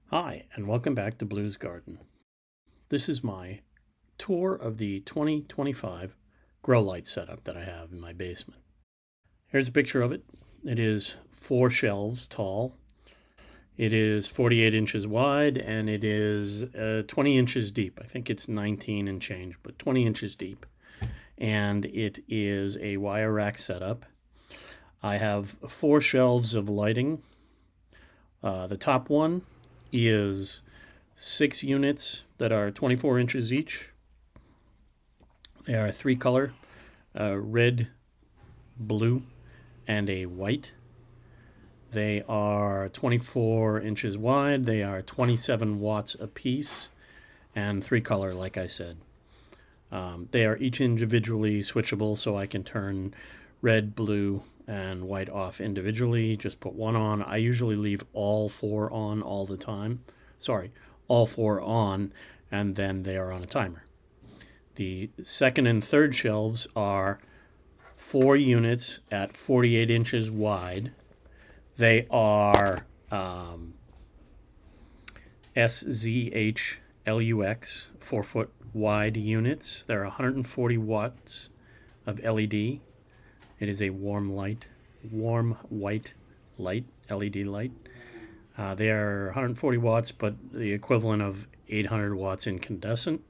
Hi, and welcome back to Blue's Garden. This is my tour of the 2025 Growlight setup that I have in my basement. Here's a picture of it. It is 4 shelves tall. It is 48 inches wide, and it is 20 inches deep. I think it's 19 and change, but 20 inches deep. And it is a wire rack setup. I have 4 shelves of lighting. The top one is 6 units that are 24 inches each. They are 3 color, red, blue, and a white. They are 24 inches wide. They are 27 watts apiece and 3 color, like I said. They are each individually switchable, so I can turn red, blue, and white off individually. Just put one on. I usually leave all 4 on all the time. All 4 on, and then they are on a timer. The second and third shelves are 4 units at 48 inches wide. They are SZH LUX 4-foot wide units. They're 140 watts of LED. It is a warm white light, LED light. They are 140 watts, but the equivalent of 800 watts incandescent.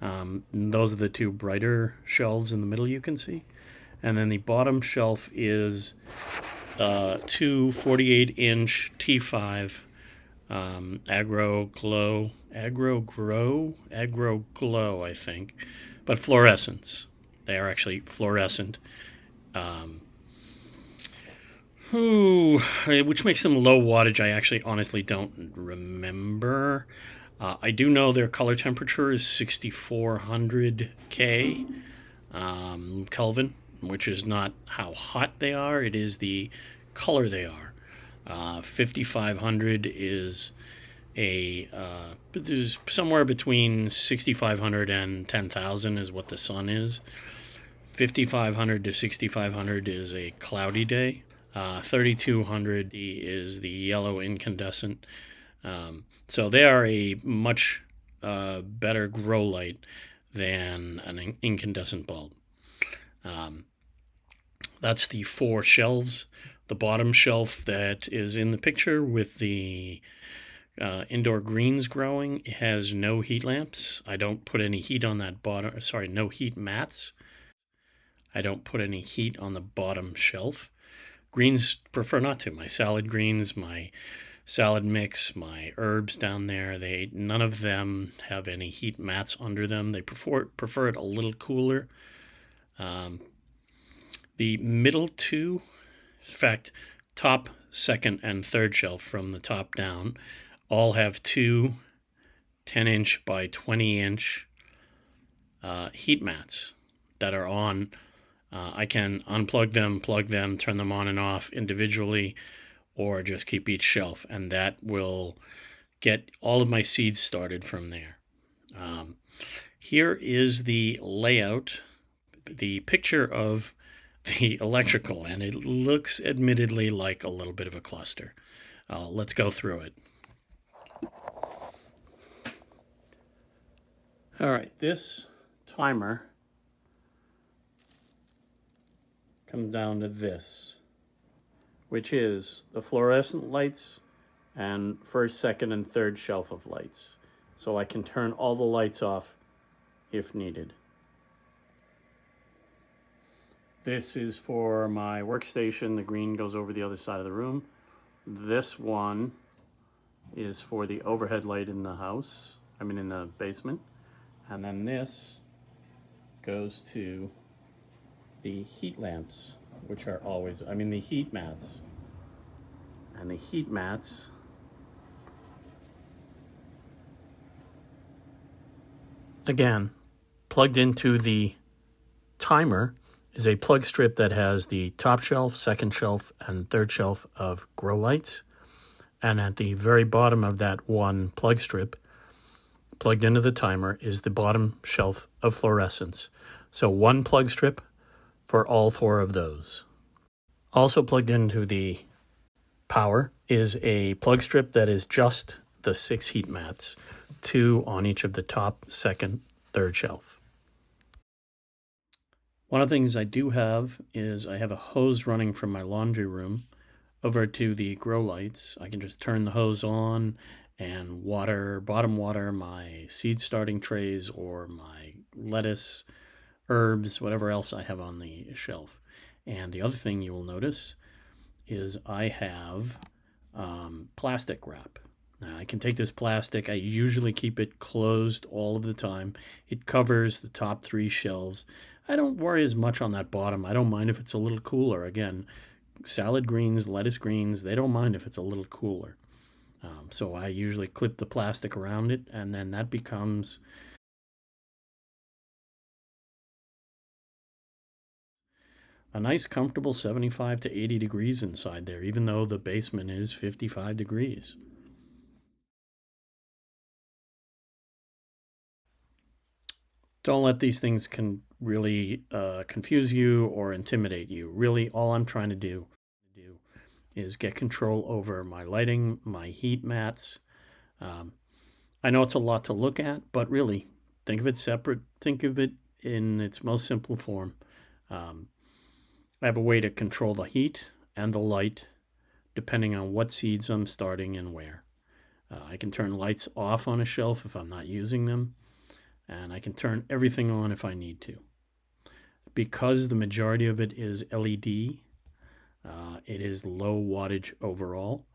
Those are the 2 brighter shelves in the middle you can see. And then the bottom shelf is 2 48-inch T5 Agro Glow, I think, but fluorescents. They are actually fluorescent, which makes them low wattage. I actually honestly don't remember. I do know their color temperature is 6400 Kelvin, which is not how hot they are. It is the color they are. 5500 is there's somewhere between 6500 and 10,000 is what the sun is. 5500 to 6500 is a cloudy day. 3200 is the yellow incandescent. So they are a much better grow light than an incandescent bulb. That's the 4 shelves. The bottom shelf that is in the picture with the indoor greens growing has no heat lamps. I don't put any heat on that bottom, no heat mats. I don't put any heat on the bottom shelf. Greens prefer not to. My salad greens, my salad mix, my herbs down there, none of them have any heat mats under them. They prefer it a little cooler. The middle 2, in fact, top, second, and third shelf from the top down, all have 2 10-inch by 20-inch heat mats that are on. I can unplug them, plug them, turn them on and off individually, or just keep each shelf, and that will get all of my seeds started from there. Here is the layout, the picture of the electrical, and it looks admittedly like a little bit of a cluster. Let's go through it. All right, this timer comes down to this, which is the fluorescent lights and first, second, and third shelf of lights. So I can turn all the lights off if needed. This is for my workstation. The green goes over the other side of the room. This one is for the overhead light in the house, in the basement. And then this goes to the heat lamps, which are always, the heat mats. And the heat mats again, plugged into the timer is a plug strip that has the top shelf, second shelf, and third shelf of grow lights. And at the very bottom of that one plug strip, plugged into the timer, is the bottom shelf of fluorescents. So 1 plug strip for all 4 of those. Also plugged into the power is a plug strip that is just the 6 heat mats, 2 on each of the top, second, third shelf. One of the things I do have is I have a hose running from my laundry room over to the Growlights. I can just turn the hose on and bottom water my seed starting trays or my lettuce, herbs, whatever else I have on the shelf. And the other thing you will notice is I have plastic wrap. Now I can take this plastic, I usually keep it closed all of the time. It covers the top 3 shelves. I don't worry as much on that bottom. I don't mind if it's a little cooler. Again, salad greens, lettuce greens, they don't mind if it's a little cooler. So I usually clip the plastic around it, and then that becomes a nice comfortable 75 to 80 degrees inside there, even though the basement is 55 degrees. Don't let these things really confuse you or intimidate you. Really, all I'm trying to do is get control over my lighting, my heat mats. I know it's a lot to look at, but really, think of it separate. Think of it in its most simple form. I have a way to control the heat and the light depending on what seeds I'm starting and where. I can turn lights off on a shelf if I'm not using them, and I can turn everything on if I need to. Because the majority of it is LED, it is low wattage overall.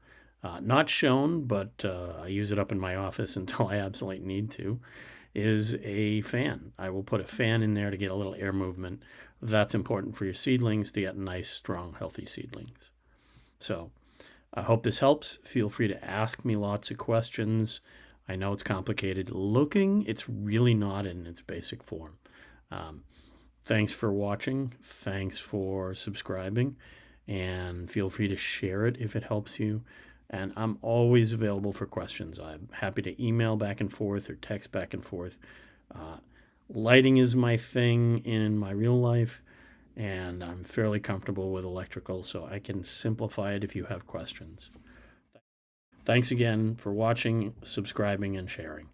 Not shown, but I use it up in my office until I absolutely need to, is a fan. I will put a fan in there to get a little air movement. That's important for your seedlings to get nice, strong, healthy seedlings. So I hope this helps. Feel free to ask me lots of questions. I know it's complicated looking. It's really not in its basic form. Thanks for watching. Thanks for subscribing. And feel free to share it if it helps you. And I'm always available for questions. I'm happy to email back and forth or text back and forth. Lighting is my thing in my real life, and I'm fairly comfortable with electrical, so I can simplify it if you have questions. Thanks again for watching, subscribing, and sharing.